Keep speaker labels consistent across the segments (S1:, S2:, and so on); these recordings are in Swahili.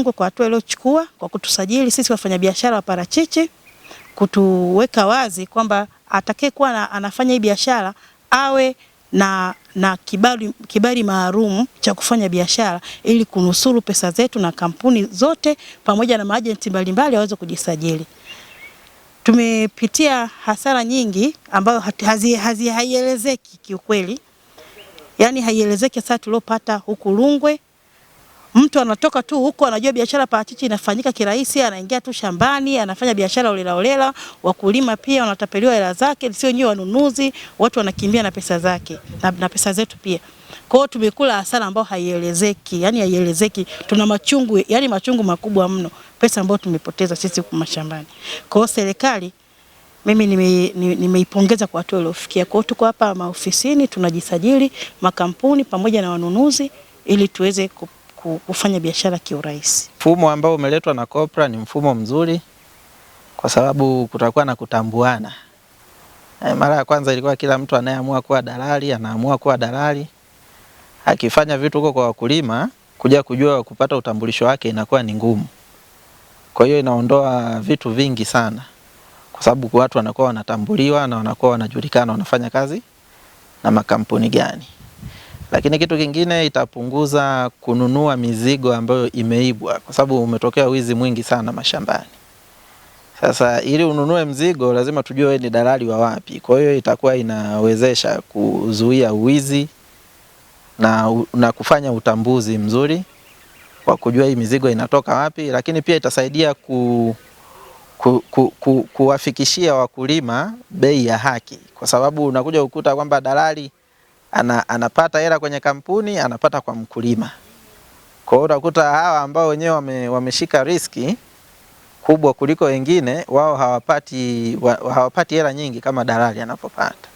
S1: Kwa hatua iliyochukua kwa kutusajili sisi wafanyabiashara wa parachichi, kutuweka wazi kwamba atakayekuwa anafanya hii biashara awe na kibali maalum cha kufanya biashara ili kunusuru pesa zetu na kampuni zote pamoja na maajenti mbalimbali waweze kujisajili. Tumepitia hasara nyingi ambayo haielezeki kiukweli. Yaani haielezeki sasa tuliopata huku Rungwe. Mtu anatoka tu huko anajua biashara parachichi inafanyika kirahisi, anaingia tu shambani, anafanya biashara olela, wakulima pia wanatapeliwa hela zake, sio nyewe wanunuzi, watu wanakimbia na pesa zake na pesa zetu pia. Kwa hiyo tumekula hasara ambayo haielezeki, yani haielezeki. Tuna machungu, yani machungu makubwa mno, pesa ambayo tumepoteza sisi huko mashambani. Kwa hiyo serikali mimi nimeipongeza kwa hatua iliyofikia. Kwa hiyo tuko hapa maofisini tunajisajili makampuni pamoja na wanunuzi ili tuweze kufanya biashara kiurahisi.
S2: Mfumo ambao umeletwa na COPRA ni mfumo mzuri kwa sababu kutakuwa na kutambuana. Mara ya kwanza ilikuwa kila mtu anayeamua kuwa dalali anaamua kuwa dalali. Akifanya vitu huko kwa wakulima kuja kujua kupata utambulisho wake inakuwa ni ngumu. Kwa hiyo inaondoa vitu vingi sana. Kwa sababu watu wanakuwa wanatambuliwa na wanakuwa wanajulikana wanafanya kazi na makampuni gani. Lakini kitu kingine itapunguza kununua mizigo ambayo imeibwa kwa sababu umetokea wizi mwingi sana mashambani. Sasa ili ununue mzigo lazima tujue wewe ni dalali wa wapi. Kwa hiyo itakuwa inawezesha kuzuia wizi na kufanya utambuzi mzuri wa kujua hii mizigo inatoka wapi, lakini pia itasaidia kuwafikishia wakulima bei ya haki kwa sababu unakuja ukuta kwamba dalali anapata hela kwenye kampuni, anapata kwa mkulima. Kwa hiyo utakuta hawa ambao wenyewe wameshika riski kubwa kuliko wengine, wao hawapati hela nyingi kama dalali anapopata.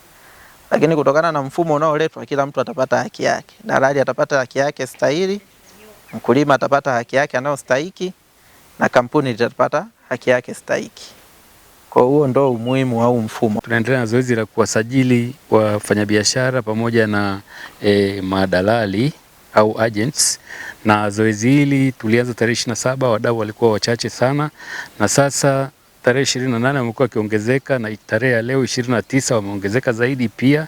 S2: Lakini kutokana na mfumo unaoletwa kila mtu atapata haki yake. Dalali atapata haki yake stahili, mkulima atapata haki yake anayostahili na kampuni itapata haki yake stahili. Kwa huo ndo umuhimu wa huu mfumo.
S3: Tunaendelea na zoezi la kuwasajili wafanyabiashara pamoja na madalali au agents, na zoezi hili tulianza tarehe 27, wadau walikuwa wachache sana, na sasa tarehe 28 wamekuwa wakiongezeka na tarehe ya leo 29 wameongezeka zaidi pia.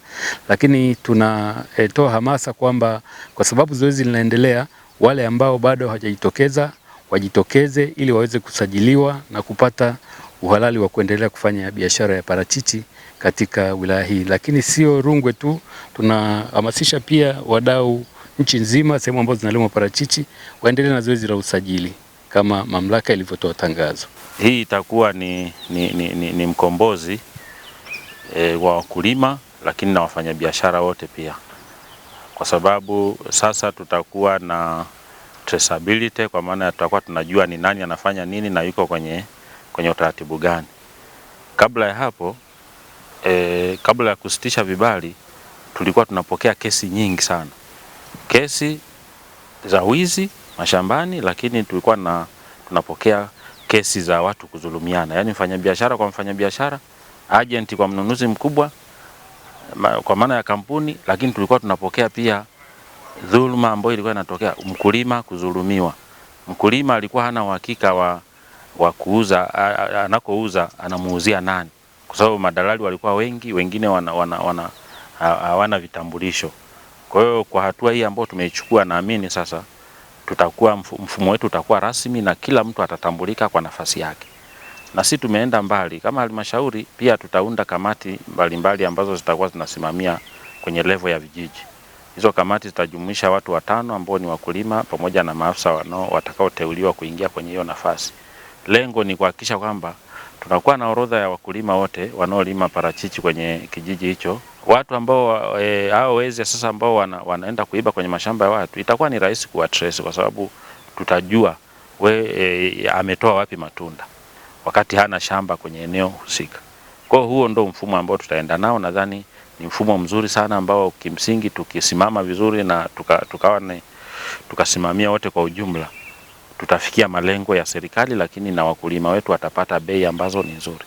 S3: Lakini tunatoa hamasa kwamba kwa sababu zoezi linaendelea, wale ambao bado hawajajitokeza wajitokeze ili waweze kusajiliwa na kupata uhalali wa kuendelea kufanya biashara ya parachichi katika wilaya hii. Lakini sio Rungwe tu, tunahamasisha pia wadau nchi nzima, sehemu ambazo zinalimwa parachichi waendelee na zoezi la usajili kama mamlaka ilivyotoa tangazo.
S4: Hii itakuwa ni mkombozi wa wakulima lakini na wafanyabiashara wote pia, kwa sababu sasa tutakuwa na traceability, kwa maana tutakuwa tunajua ni nani anafanya nini na yuko kwenye utaratibu gani. Kabla ya hapo kabla ya kusitisha vibali tulikuwa tunapokea kesi nyingi sana, kesi za wizi mashambani, lakini tulikuwa tunapokea kesi za watu kudhulumiana, yani mfanyabiashara kwa mfanyabiashara, agent kwa mnunuzi mkubwa kwa maana ya kampuni. Lakini tulikuwa tunapokea pia dhuluma ambayo ilikuwa inatokea mkulima kudhulumiwa. Mkulima alikuwa hana uhakika wa kuuza, anakouza anamuuzia nani, kwa sababu madalali walikuwa wengi, wengine hawana vitambulisho. Kwa hiyo kwa hatua hii ambayo tumeichukua, naamini sasa tutakuwa mfumo wetu utakuwa rasmi na kila mtu atatambulika kwa nafasi yake. Na sisi tumeenda mbali kama halmashauri, pia tutaunda kamati mbalimbali ambazo zitakuwa zinasimamia kwenye level ya vijiji. Hizo kamati zitajumuisha watu 5 ambao ni wakulima pamoja na maafisa watakaoteuliwa kuingia kwenye hiyo nafasi. Lengo ni kuhakikisha kwamba tunakuwa na orodha ya wakulima wote wanaolima parachichi kwenye kijiji hicho. Watu ambao hao wezi sasa ambao wanaenda kuiba kwenye mashamba ya watu, itakuwa ni rahisi kuwatrace kwa sababu tutajua ametoa wapi matunda wakati hana shamba kwenye eneo husika. Kwa hiyo huo ndo mfumo ambao tutaenda nao. Nadhani ni mfumo mzuri sana ambao kimsingi tukisimama vizuri na tukasimamia wote kwa ujumla, tutafikia malengo ya serikali, lakini na wakulima wetu watapata bei ambazo ni nzuri.